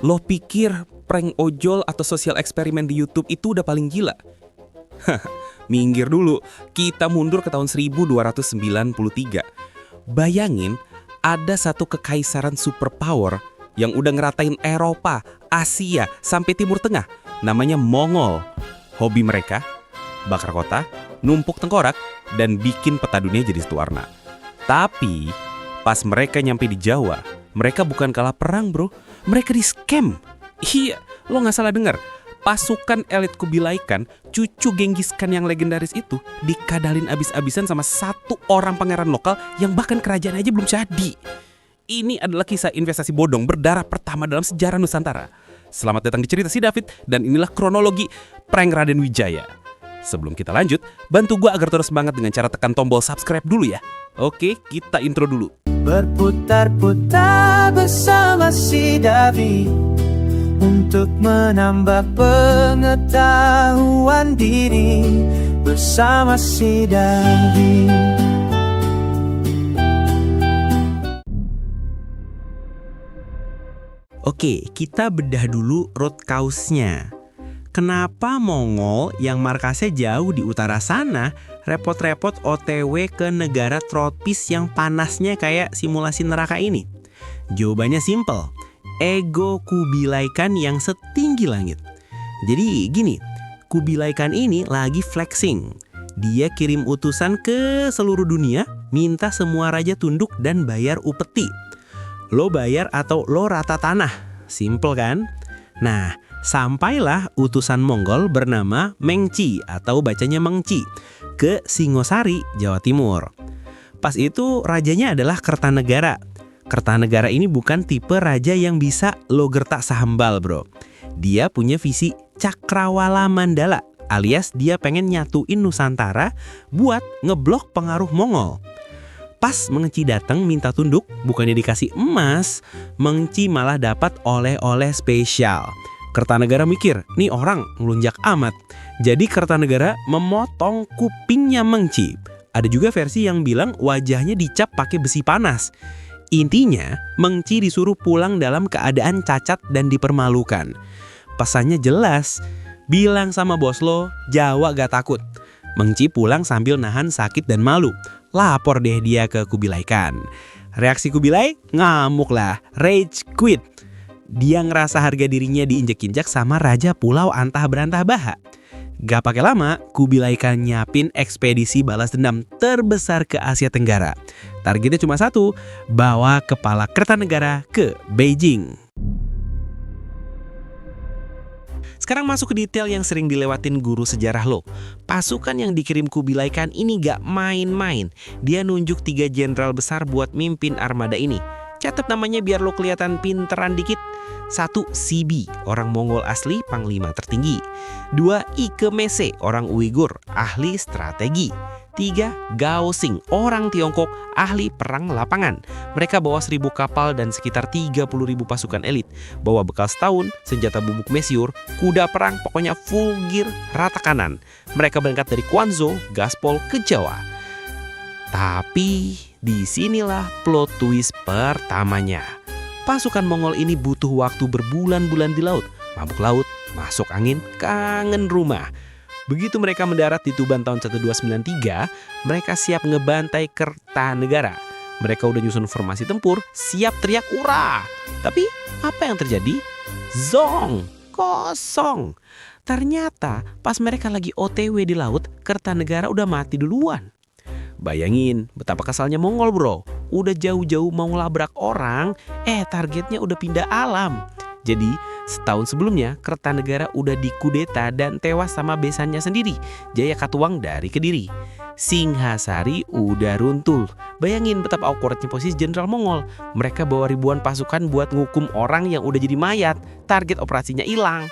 Lo pikir prank ojol atau sosial eksperimen di YouTube itu udah paling gila? Minggir dulu, kita mundur ke tahun 1293. Bayangin, ada satu kekaisaran superpower yang udah ngeratain Eropa, Asia, sampai Timur Tengah. Namanya Mongol. Hobi mereka, bakar kota, numpuk tengkorak, dan bikin peta dunia jadi satu warna. Tapi, pas mereka nyampe di Jawa, mereka bukan kalah perang bro, mereka di scam. Iya, lo gak salah dengar. Pasukan elit Kubilai Khan, cucu Genghis Khan yang legendaris itu, dikadalin abis-abisan sama satu orang pangeran lokal yang bahkan kerajaan aja belum jadi. Ini adalah kisah investasi bodong berdarah pertama dalam sejarah Nusantara. Selamat datang di Cerita Si David, dan inilah kronologi prank Raden Wijaya. Sebelum kita lanjut, bantu gue agar terus semangat dengan cara tekan tombol subscribe dulu ya. Oke, kita intro dulu. Berputar-putar bersama si David untuk menambah pengetahuan diri bersama si David. Oke, kita bedah dulu root cause-nya. Kenapa Mongol yang markasnya jauh di utara sana repot-repot OTW ke negara tropis yang panasnya kayak simulasi neraka ini? Jawabannya simple. Ego Kubilai Khan yang setinggi langit. Jadi gini, Kubilai Khan ini lagi flexing. Dia kirim utusan ke seluruh dunia, minta semua raja tunduk dan bayar upeti. Lo bayar atau lo rata tanah. Simple kan? Nah, sampailah utusan Mongol bernama Mengci atau bacanya Mengci ke Singosari, Jawa Timur. Pas itu rajanya adalah Kertanegara. Kertanegara ini bukan tipe raja yang bisa lo gertak sahambal bro. Dia punya visi Cakrawala Mandala, alias dia pengen nyatuin Nusantara buat ngeblok pengaruh Mongol. Pas Mengci datang minta tunduk, bukannya dikasih emas, Mengci malah dapat oleh-oleh spesial. Kertanegara mikir, nih orang ngelunjak amat. Jadi Kertanegara memotong kupingnya Mengci. Ada juga versi yang bilang wajahnya dicap pakai besi panas. Intinya, Mengci disuruh pulang dalam keadaan cacat dan dipermalukan. Pesannya jelas, bilang sama bos lo, Jawa gak takut. Mengci pulang sambil nahan sakit dan malu. Lapor deh dia ke Kubilai Khan. Reaksi Kubilai? Ngamuk lah, rage quit. Dia ngerasa harga dirinya diinjek-injek sama Raja Pulau Antah Berantah Baha. Gak pakai lama, Kubilai Khan nyiapin ekspedisi balas dendam terbesar ke Asia Tenggara. Targetnya cuma satu, bawa kepala Kertanegara ke Beijing. Sekarang masuk ke detail yang sering dilewatin guru sejarah lo. Pasukan yang dikirim Kubilai Khan ini gak main-main. Dia nunjuk 3 jenderal besar buat mimpin armada ini. Catat namanya biar lo kelihatan pinteran dikit. 1. Sibi, orang Mongol asli, panglima tertinggi. 2. Ike Mese, orang Uighur, ahli strategi. 3. Gao Xing, orang Tiongkok, ahli perang lapangan. Mereka bawa 1000 kapal dan sekitar 30.000 pasukan elit. Bawa bekal setahun, senjata bubuk mesiur, kuda perang, pokoknya full gear rata kanan. Mereka berangkat dari Quanzhou, Gaspol ke Jawa. Tapi disinilah plot twist pertamanya. Pasukan Mongol ini butuh waktu berbulan-bulan di laut. Mabuk laut, masuk angin, kangen rumah. Begitu mereka mendarat di Tuban tahun 1293, mereka siap ngebantai Kertanegara. Mereka udah nyusun formasi tempur, siap teriak ura. Tapi apa yang terjadi? Zong, kosong. Ternyata pas mereka lagi OTW di laut, Kertanegara udah mati duluan. Bayangin betapa kesalnya Mongol bro. Udah jauh-jauh mau ngelabrak orang, targetnya udah pindah alam. Jadi setahun sebelumnya Kertanegara udah dikudeta dan tewas sama besannya sendiri, Jaya Katuang dari Kediri. Singhasari udah runtuh. Bayangin betapa awkwardnya posisi jenderal Mongol. Mereka bawa ribuan pasukan buat ngukum orang yang udah jadi mayat. Target operasinya hilang.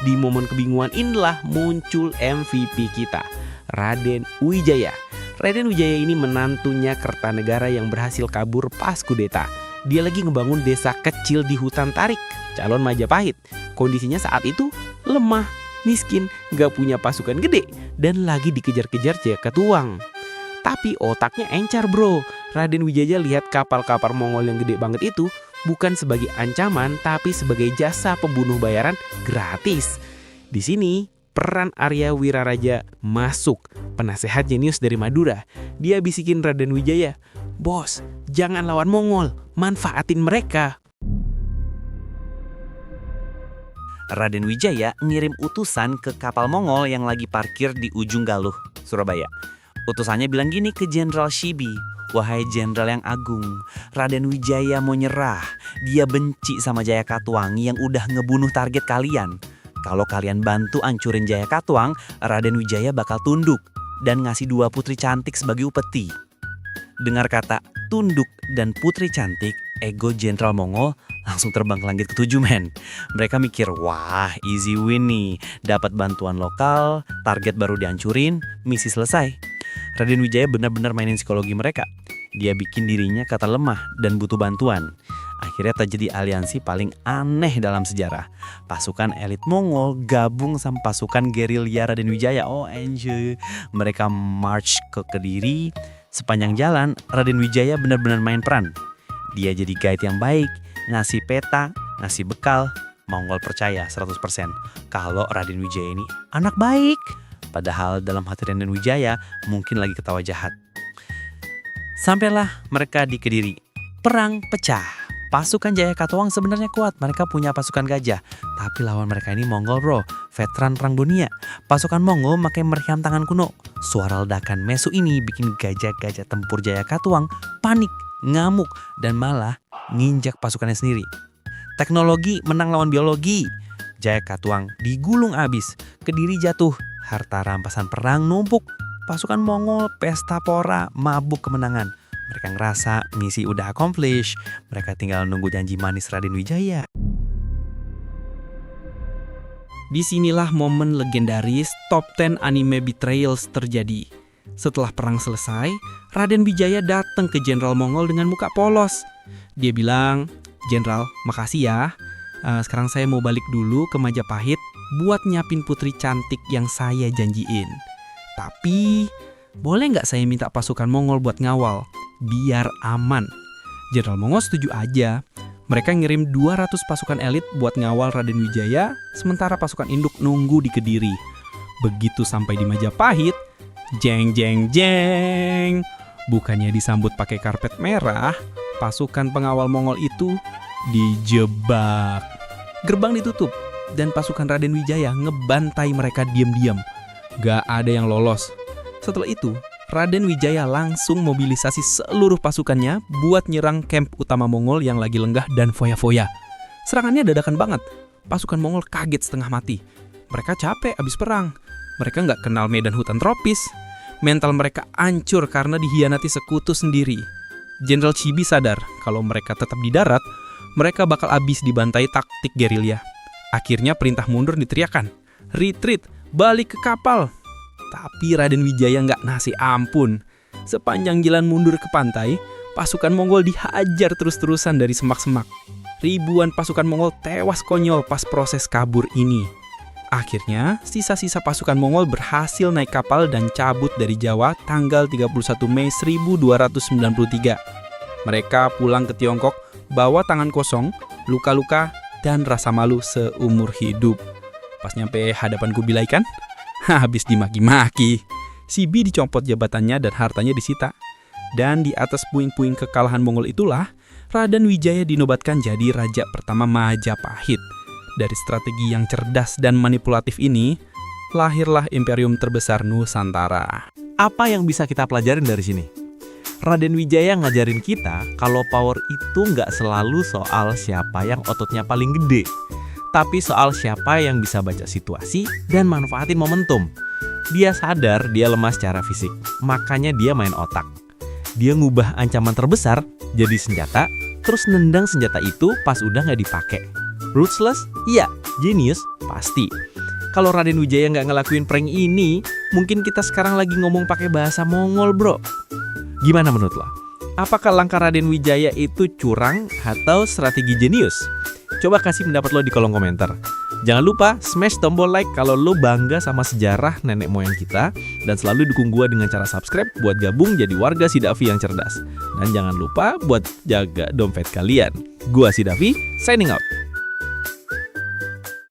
Di momen kebingungan inilah muncul MVP kita, Raden Wijaya. Raden Wijaya ini menantunya Kertanegara yang berhasil kabur pas kudeta. Dia lagi ngebangun desa kecil di hutan tarik, calon Majapahit. Kondisinya saat itu lemah, miskin, gak punya pasukan gede, dan lagi dikejar-kejar Jaya Katuang. Tapi otaknya encar bro. Raden Wijaya lihat kapal-kapal Mongol yang gede banget itu, bukan sebagai ancaman tapi sebagai jasa pembunuh bayaran gratis. Di sini peran Arya Wiraraja masuk, penasehat jenius dari Madura. Dia bisikin Raden Wijaya, "Bos, jangan lawan Mongol, manfaatin mereka." Raden Wijaya ngirim utusan ke kapal Mongol yang lagi parkir di ujung Galuh, Surabaya. Utusannya bilang gini ke Jenderal Shibi, "Wahai Jenderal yang agung, Raden Wijaya mau nyerah. Dia benci sama Jayakatwang yang udah ngebunuh target kalian. Kalau kalian bantu ancurin Jayakatwang, Raden Wijaya bakal tunduk dan ngasih 2 putri cantik sebagai upeti." Dengar kata tunduk dan putri cantik, ego Jenderal Mongol langsung terbang ke langit ke-7, men. Mereka mikir, wah easy win nih. Dapat bantuan lokal, target baru dihancurin, misi selesai. Raden Wijaya benar-benar mainin psikologi mereka. Dia bikin dirinya kata lemah dan butuh bantuan. Akhirnya terjadi aliansi paling aneh dalam sejarah. Pasukan elit Mongol gabung sama pasukan gerilya Raden Wijaya. Oh enjoy. Mereka march ke Kediri. Sepanjang jalan, Raden Wijaya benar-benar main peran. Dia jadi guide yang baik, ngasih peta, ngasih bekal. Mongol percaya 100% kalau Raden Wijaya ini anak baik. Padahal dalam hati Raden Wijaya mungkin lagi ketawa jahat. Sampailah mereka di Kediri. Perang pecah. Pasukan Jayakatwang sebenarnya kuat, mereka punya pasukan gajah. Tapi lawan mereka ini Mongol bro, veteran perang dunia. Pasukan Mongol pakai meriam tangan kuno. Suara ledakan mesu ini bikin gajah-gajah tempur Jayakatwang panik, ngamuk, dan malah nginjak pasukannya sendiri. Teknologi menang lawan biologi. Jayakatwang digulung abis, Kediri jatuh, harta rampasan perang numpuk. Pasukan Mongol pesta pora, mabuk kemenangan. Mereka ngerasa misi udah accomplish. Mereka tinggal nunggu janji manis Raden Wijaya. Disinilah momen legendaris top 10 anime betrayals terjadi. Setelah perang selesai, Raden Wijaya datang ke Jenderal Mongol dengan muka polos. Dia bilang, "Jenderal, makasih ya. Sekarang saya mau balik dulu ke Majapahit buat nyiapin putri cantik yang saya janjiin. Tapi, boleh nggak saya minta pasukan Mongol buat ngawal? Biar aman." Jenderal Mongol setuju aja. Mereka ngirim 200 pasukan elit buat ngawal Raden Wijaya, sementara pasukan induk nunggu di Kediri. Begitu sampai di Majapahit, jeng jeng jeng. Bukannya disambut pakai karpet merah, pasukan pengawal Mongol itu dijebak. Gerbang ditutup dan pasukan Raden Wijaya ngebantai mereka diam-diam. Gak ada yang lolos. Setelah itu, Raden Wijaya langsung mobilisasi seluruh pasukannya buat nyerang kamp utama Mongol yang lagi lenggah dan foya-foya. Serangannya dadakan banget. Pasukan Mongol kaget setengah mati. Mereka capek abis perang. Mereka nggak kenal medan hutan tropis. Mental mereka hancur karena dihianati sekutu sendiri. Jenderal Chibi sadar kalau mereka tetap di darat, mereka bakal abis dibantai taktik gerilya. Akhirnya perintah mundur diteriakan. Retreat, balik ke kapal. Tapi Raden Wijaya nggak ngasih ampun. Sepanjang jalan mundur ke pantai, pasukan Mongol dihajar terus-terusan dari semak-semak. Ribuan pasukan Mongol tewas konyol pas proses kabur ini. Akhirnya, sisa-sisa pasukan Mongol berhasil naik kapal dan cabut dari Jawa tanggal 31 Mei 1293. Mereka pulang ke Tiongkok bawa tangan kosong, luka-luka, dan rasa malu seumur hidup. Pas nyampe hadapan Kubilai Khan, habis dimaki-maki. Shibi dicopot jabatannya dan hartanya disita. Dan di atas puing-puing kekalahan Mongol itulah, Raden Wijaya dinobatkan jadi raja pertama Majapahit. Dari strategi yang cerdas dan manipulatif ini, lahirlah imperium terbesar Nusantara. Apa yang bisa kita pelajarin dari sini? Raden Wijaya ngajarin kita kalau power itu nggak selalu soal siapa yang ototnya paling gede, tapi soal siapa yang bisa baca situasi dan manfaatin momentum. Dia sadar dia lemah secara fisik, makanya dia main otak. Dia ngubah ancaman terbesar jadi senjata, terus nendang senjata itu pas udah nggak dipakai. Ruthless? Iya. Genius? Pasti. Kalau Raden Wijaya nggak ngelakuin prank ini, mungkin kita sekarang lagi ngomong pakai bahasa Mongol, bro. Gimana menurut lo? Apakah langkah Raden Wijaya itu curang atau strategi jenius? Coba kasih pendapat lo di kolom komentar. Jangan lupa smash tombol like kalau lo bangga sama sejarah nenek moyang kita. Dan selalu dukung gua dengan cara subscribe buat gabung jadi warga Sidavi yang cerdas. Dan jangan lupa buat jaga dompet kalian. Gua Sidavi, signing out.